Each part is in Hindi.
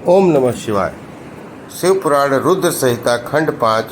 ओम नमः शिवाय। शिव पुराण रुद्र संहिता खंड 5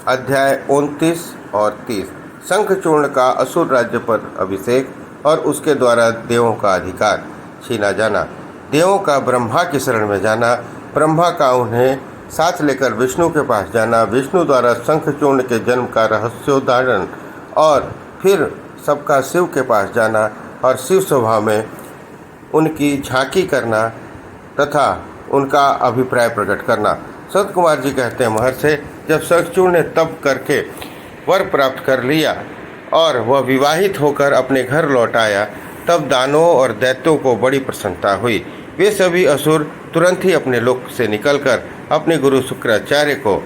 अध्याय 29 और 30। शंखचूर्ण का असुर राज्य पर अभिषेक और उसके द्वारा देवों का अधिकार छीना जाना। देवों का ब्रह्मा की शरण में जाना, ब्रह्मा का उन्हें साथ लेकर विष्णु के पास जाना, विष्णु द्वारा शंखचूर्ण के जन्म का रहस्योद्धारण और फिर सबका शिव के पास जाना और शिव सभा में उनकी झांकी करना तथा उनका अभिप्राय प्रकट करना। संत कुमार जी कहते हैं, महर्षि, जब शंखचूर्ण ने तप करके वर प्राप्त कर लिया और वह विवाहित होकर अपने घर लौट आया, तब दानवों और दैत्यों को बड़ी प्रसन्नता हुई। वे सभी असुर तुरंत ही अपने लोक से निकलकर अपने गुरु शुक्राचार्य को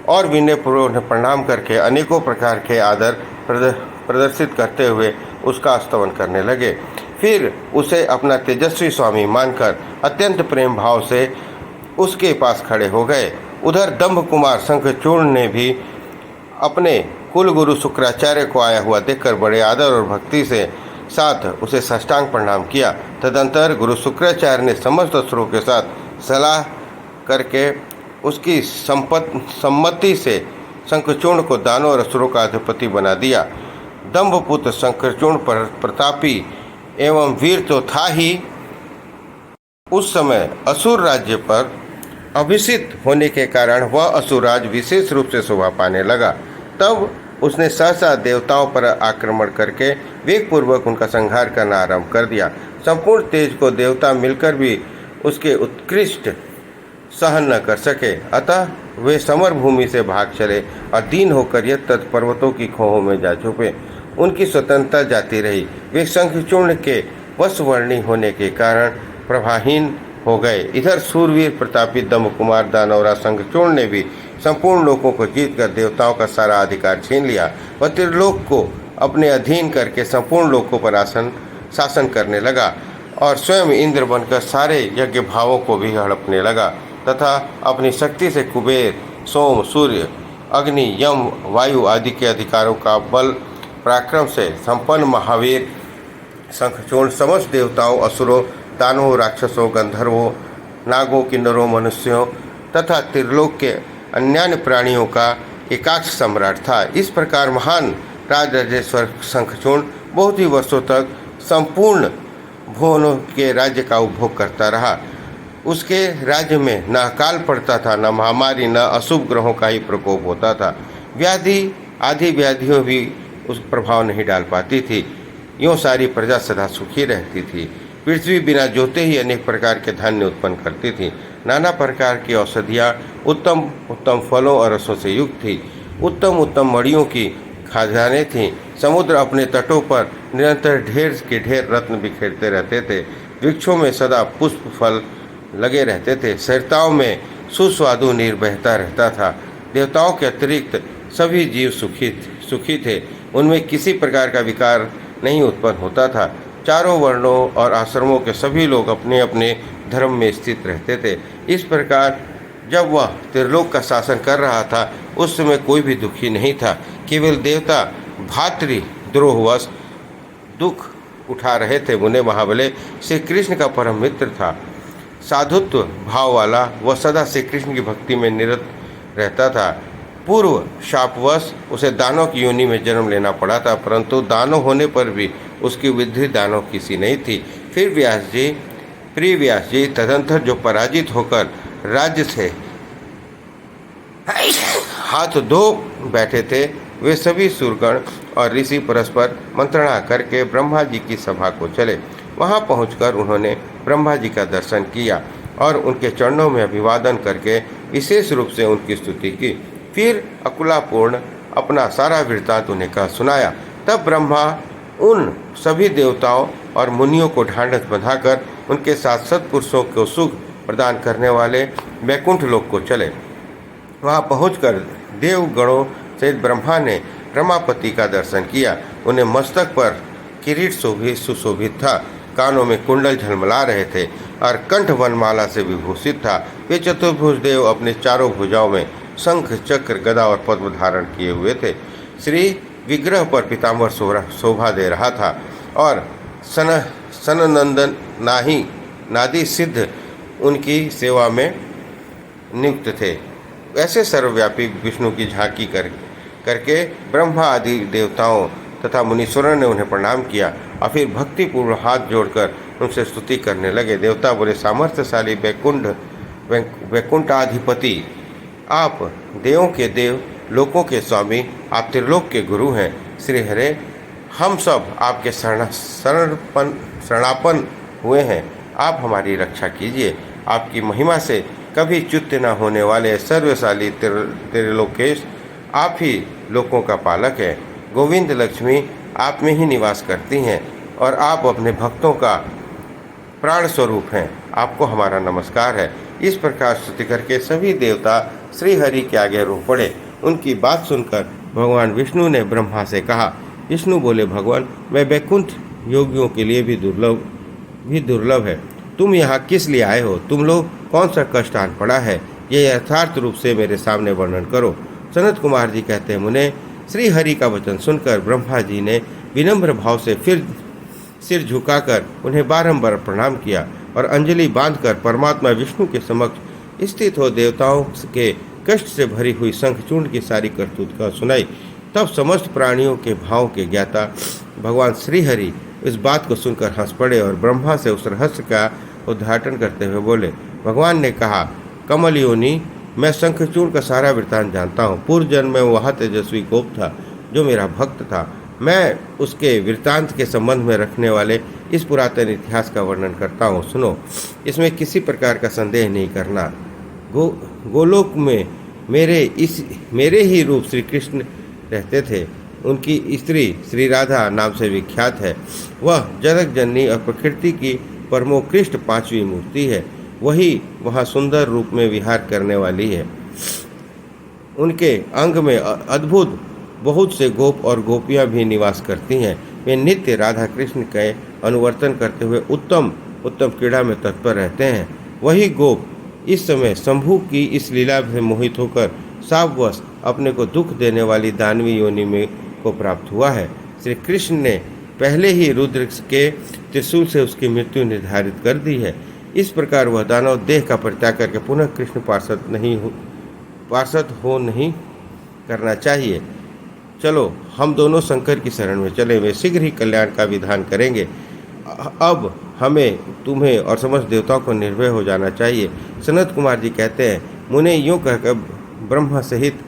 और विनयपूर्वक प्रणाम करके अनेकों प्रकार के आदर प्रदर्शित करते हुए उसका स्तवन करने लगे। फिर उसे अपना तेजस्वी स्वामी मानकर अत्यंत प्रेम भाव से उसके पास खड़े हो गए। उधर दंभ कुमार शंखचूर्ण ने भी अपने कुल गुरु शुक्राचार्य को आया हुआ देखकर बड़े आदर और भक्ति से साथ उसे साष्टांग प्रणाम किया। तदंतर गुरु शुक्राचार्य ने समस्त असुरों के साथ सलाह करके उसकी सम्मति से शंखचूर्ण को दानों और असुरों का अधिपति बना दिया। दंभपुत्र शंखचूर्ण पर प्रतापी एवं वीर तो था ही, उस समय असुर राज्य पर अभिषिक्त होने के कारण वह असुरराज विशेष रूप से शोभा पाने लगा। तब उसने सहसा देवताओं पर आक्रमण करके वेगपूर्वक उनका संहार करना आरंभ कर दिया। संपूर्ण तेज को देवता मिलकर भी उसके उत्कृष्ट सहन न कर सके, अतः वे समर भूमि से भाग चले और दीन होकर यत्त पर्वतों की खोहों में जा छुपे। उनकी स्वतंत्रता जाती रही। वे शंखचूर्ण के वशवर्णी होने के कारण प्रभाहीन हो गए। इधर सूरवीर प्रतापी दंभ कुमार दानवरा शंखचूर्ण ने भी संपूर्ण लोकों को जीतकर देवताओं का सारा अधिकार छीन लिया। वह त्रिलोक को अपने अधीन करके संपूर्ण लोकों पर शासन करने लगा और स्वयं इंद्र बनकर सारे यज्ञ भावों को भी हड़पने लगा तथा अपनी शक्ति से कुबेर, सोम, सूर्य, अग्नि, यम, वायु आदि के अधिकारों का बल पराक्रम से संपन्न महावीर शंखचूर्ण समस्त देवताओं, असुरों, दानवों, राक्षसों, गंधर्वों, नागों, किन्नरों, मनुष्यों तथा त्रिलोक के अन्य प्राणियों का एकाक्ष सम्राट था। इस प्रकार महान राजराजेश्वर शंखचूर्ण बहुत ही वर्षों तक संपूर्ण भुवनों के राज्य का उपभोग करता रहा। उसके राज्य में न अकाल पड़ता था, न महामारी, न अशुभ ग्रहों का ही प्रकोप होता था। व्याधि आदि व्याधियों भी उस प्रभाव नहीं डाल पाती थी। यूँ सारी प्रजा सदा सुखी रहती थी। पृथ्वी बिना जोते ही अनेक प्रकार के धान्य उत्पन्न करती थी। नाना प्रकार की औषधियाँ उत्तम उत्तम फलों और रसों से युक्त थी। उत्तम उत्तम मणियों की खजाने थीं। समुद्र अपने तटों पर निरंतर ढेर के ढेर रत्न बिखेरते रहते थे। वृक्षों में सदा पुष्प फल लगे रहते थे। सरिताओं में सुस्वादु नीर बहता रहता था। देवताओं के अतिरिक्त सभी जीव सुखी थे। उनमें किसी प्रकार का विकार नहीं उत्पन्न होता था। चारों वर्णों और आश्रमों के सभी लोग अपने अपने धर्म में स्थित रहते थे। इस प्रकार जब वह त्रिलोक का शासन कर रहा था, उस समय कोई भी दुखी नहीं था। केवल देवता भातृद्रोहवश दुख उठा रहे थे। मुने महाबले श्री कृष्ण का परम मित्र था। साधुत्व भाव वाला वह सदा श्री कृष्ण की भक्ति में निरत रहता था। पूर्व शापवश उसे दानव की योनि में जन्म लेना पड़ा था, परंतु दानव होने पर भी उसकी वृद्धि दानव की सी नहीं थी। फिर प्रिय व्यास जी तदंतर जो पराजित होकर राज्य से हाथ धो बैठे थे, वे सभी सूरगण और ऋषि परस्पर मंत्रणा करके ब्रह्मा जी की सभा को चले। वहां पहुंचकर उन्होंने ब्रह्मा जी का दर्शन किया और उनके चरणों में अभिवादन करके विशेष रूप से उनकी स्तुति की। फिर अकुलापूर्ण अपना सारा वृत्तांत उन्हें कह सुनाया। तब ब्रह्मा उन सभी देवताओं और मुनियों को ढांढस बंधाकर उनके साथ सत्पुरुषों को सुख प्रदान करने वाले वैकुंठ लोक को चले। वहां पहुंचकर देवगणों सहित ब्रह्मा ने रमापति का दर्शन किया। उन्हें मस्तक पर किरीट सुशोभित था, कानों में कुंडल झलमला रहे थे और कंठ वनमाला से विभूषित था। वे चतुर्भुज देव अपने चारों भुजाओं में शंख, चक्र, गदा और पद्म धारण किए हुए थे। श्री विग्रह पर पीताम्बर शोभा दे रहा था और सननंदन नादी सिद्ध उनकी सेवा में नियुक्त थे। ऐसे सर्वव्यापी विष्णु की झांकी करके ब्रह्मा आदि देवताओं तथा मुनीश्वरों ने उन्हें प्रणाम किया और फिर भक्तिपूर्व हाथ जोड़कर उनसे स्तुति करने लगे। देवता बोले, सामर्थ्यशाली वैकुंठाधिपति, आप देवों के देव, लोकों के स्वामी, आप त्रिलोक के गुरु हैं। श्री हरे, हम सब आपके शरणापन्न हुए हैं। आप हमारी रक्षा कीजिए। आपकी महिमा से कभी च्युत न होने वाले सर्वशाली त्रिलोकेश, आप ही लोकों का पालक है। गोविंद लक्ष्मी आप में ही निवास करती हैं और आप अपने भक्तों का प्राण स्वरूप हैं। आपको हमारा नमस्कार है। इस प्रकार स्तुति करके सभी देवता श्री हरि के आगे रो पड़े। उनकी बात सुनकर भगवान विष्णु ने ब्रह्मा से कहा। विष्णु बोले, भगवान, मैं वैकुंठ योगियों के लिए भी दुर्लभ है। तुम यहाँ किस लिए आए हो? तुम लोग कौन सा कष्ट आन पड़ा है? ये यथार्थ रूप से मेरे सामने वर्णन करो। सनत कुमार जी कहते हैं, मुने, श्री हरि का वचन सुनकर ब्रह्मा जी ने विनम्र भाव से फिर सिर झुकाकर उन्हें बारंबार प्रणाम किया और अंजलि बांधकर परमात्मा विष्णु के समक्ष स्थित हो देवताओं के कष्ट से भरी हुई शंखचूर्ण की सारी करतूत का सुनाई। तब समस्त प्राणियों के भाव के ज्ञाता भगवान श्री हरि इस बात को सुनकर हंस पड़े और ब्रह्मा से उस रहस्य का उद्घाटन करते हुए बोले। भगवान ने कहा, कमल योनि, मैं शंखचूर्ण का सारा वृत्तांत जानता हूँ। पूर्व जन्म में वह तेजस्वी गोप था जो मेरा भक्त था। मैं उसके वृत्तांत के संबंध में रखने वाले इस पुरातन इतिहास का वर्णन करता हूँ। सुनो, इसमें किसी प्रकार का संदेह नहीं करना। गोलोक में मेरे ही रूप श्री कृष्ण रहते थे। उनकी स्त्री श्री राधा नाम से विख्यात है। वह जगत जननी और प्रकृति की परमोत्कृष्ट पांचवी मूर्ति है। वही वहाँ सुंदर रूप में विहार करने वाली है। उनके अंग में अद्भुत बहुत से गोप और गोपियाँ भी निवास करती हैं। वे नित्य राधा कृष्ण के अनुवर्तन करते हुए उत्तम क्रीड़ा में तत्पर रहते हैं। वही गोप इस समय शंभु की इस लीला से मोहित होकर शापवश अपने को दुख देने वाली दानवी योनि में को प्राप्त हुआ है। श्री कृष्ण ने पहले ही रुद्र के त्रिशूल से उसकी मृत्यु निर्धारित कर दी है। इस प्रकार वह दानव देह का परित्याग करके पुनः कृष्ण पार्षद हो नहीं करना चाहिए। चलो, हम दोनों शंकर की शरण में चले। वे शीघ्र ही कल्याण का विधान करेंगे। अब हमें, तुम्हें और समस्त देवताओं को निर्भय हो जाना चाहिए। सनत कुमार जी कहते हैं, मुने यूँ कहकर ब्रह्मा सहित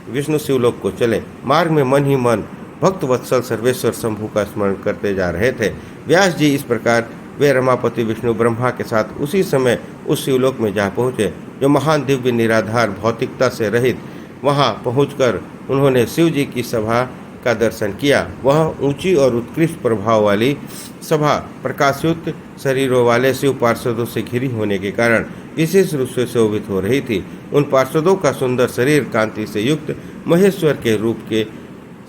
विष्णु शिवलोक को चले। मार्ग में मन ही मन भक्त वत्सल सर्वेश्वर शंभु का स्मरण करते जा रहे थे। व्यास जी इस प्रकार वे रमापति विष्णु ब्रह्मा के साथ उसी समय उस शिवलोक में जा पहुँचे जो महान दिव्य निराधार भौतिकता से रहित। वहाँ पहुंचकर उन्होंने शिव जी की सभा का दर्शन किया। वह ऊंची और उत्कृष्ट प्रभाव वाली सभा प्रकाशयुक्त शरीरों वाले शिव पार्षदों से घिरी होने के कारण विशेष रूप से शोभित हो रही थी। उन पार्षदों का सुंदर शरीर कांति से युक्त महेश्वर के रूप के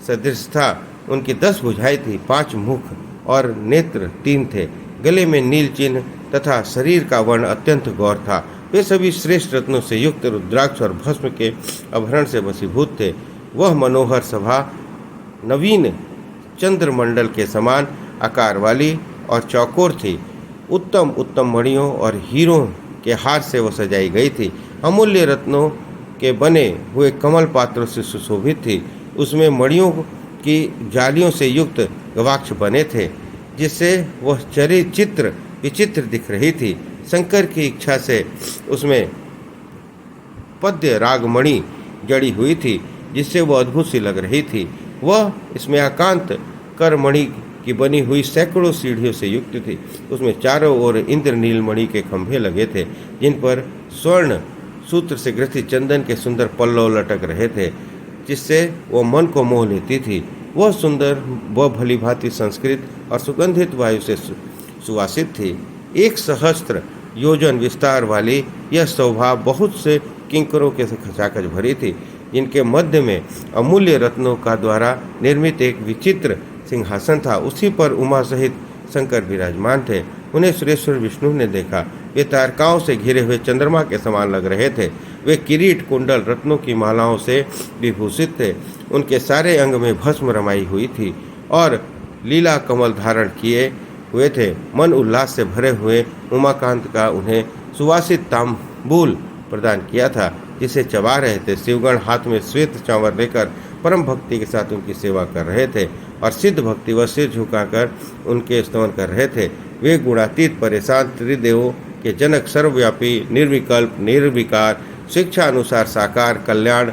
सदृश था। उनकी 10 भुजाएं थी, 5 मुख और नेत्र 3 थे। गले में नील चिन्ह तथा शरीर का वर्ण अत्यंत गौर था। वे सभी श्रेष्ठ रत्नों से युक्त रुद्राक्ष और भस्म के आभरण से वशीभूत थे। वह मनोहर सभा नवीन चंद्रमंडल के समान आकार वाली और चौकोर थी। उत्तम मणियों और हीरों के हार से वह सजाई गई थी। अमूल्य रत्नों के बने हुए कमल पात्रों से सुशोभित थी। उसमें मणियों की जालियों से युक्त गवाक्ष बने थे, जिससे वह विचित्र दिख रही थी। शंकर की इच्छा से उसमें पद्य रागमणि जड़ी हुई थी, जिससे वह अद्भुत सी लग रही थी। वह इसमें एकांत करमणि की बनी हुई सैकड़ों सीढ़ियों से युक्त थी। उसमें चारों ओर इंद्रनील मणि के खंभे लगे थे, जिन पर स्वर्ण सूत्र से ग्रथित चंदन के सुंदर पल्लव लटक रहे थे, जिससे वह मन को मोह लेती थी। वह सुंदर व भली भांति संस्कृत और सुगंधित वायु से सुवासित थी। 1 सहस्त्र योजन विस्तार वाली यह शोभा बहुत से किंकरों के से खचाखच भरी थी, जिनके मध्य में अमूल्य रत्नों का द्वारा निर्मित एक विचित्र सिंहासन था। उसी पर उमा सहित शंकर विराजमान थे। उन्हें सुरेश्वर विष्णु ने देखा। वे तारकाओं से घिरे हुए चंद्रमा के समान लग रहे थे। वे किरीट कुंडल रत्नों की मालाओं से विभूषित थे। उनके सारे अंग में भस्म रमाई हुई थी और लीला कमल धारण किए हुए थे। मन उल्लास से भरे हुए उमाकांत का उन्हें सुवासित तांबूल प्रदान किया था, जिसे चबा रहे थे। शिवगण हाथ में श्वेत चांवर लेकर परम भक्ति के साथ उनकी सेवा कर रहे थे और सिद्ध भक्ति व सिर झुकाकर उनके स्तवन कर रहे थे। वे गुणातीत परेशान त्रिदेवों के जनक, सर्वव्यापी, निर्विकल्प, निर्विकार, शिक्षा अनुसार साकार, कल्याण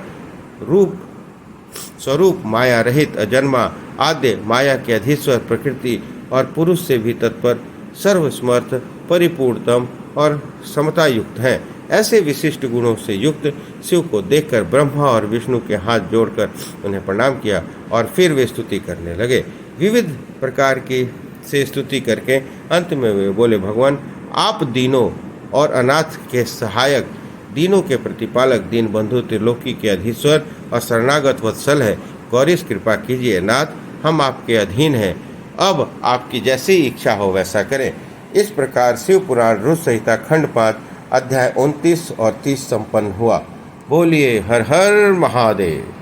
रूप स्वरूप, माया रहित, अजन्मा, आद्य, माया के अधीश्वर, प्रकृति और पुरुष से भी तत्पर, सर्वसमर्थ, परिपूर्णतम और समता युक्त हैं। ऐसे विशिष्ट गुणों से युक्त शिव को देखकर ब्रह्मा और विष्णु के हाथ जोड़कर उन्हें प्रणाम किया और फिर वे स्तुति करने लगे। विविध प्रकार की से स्तुति करके अंत में वे बोले, भगवान आप दीनों और अनाथ के सहायक, दीनों के प्रतिपालक, दीन बंधु, त्रिलोकी के अधीश्वर और शरणागत वत्सल है। गौरीश कृपा कीजिए नाथ, हम आपके अधीन हैं, अब आपकी जैसी इच्छा हो वैसा करें। इस प्रकार शिव पुराण रुद्र संहिता खंड 5 अध्याय 29 और 30 संपन्न हुआ। बोलिए हर हर महादेव।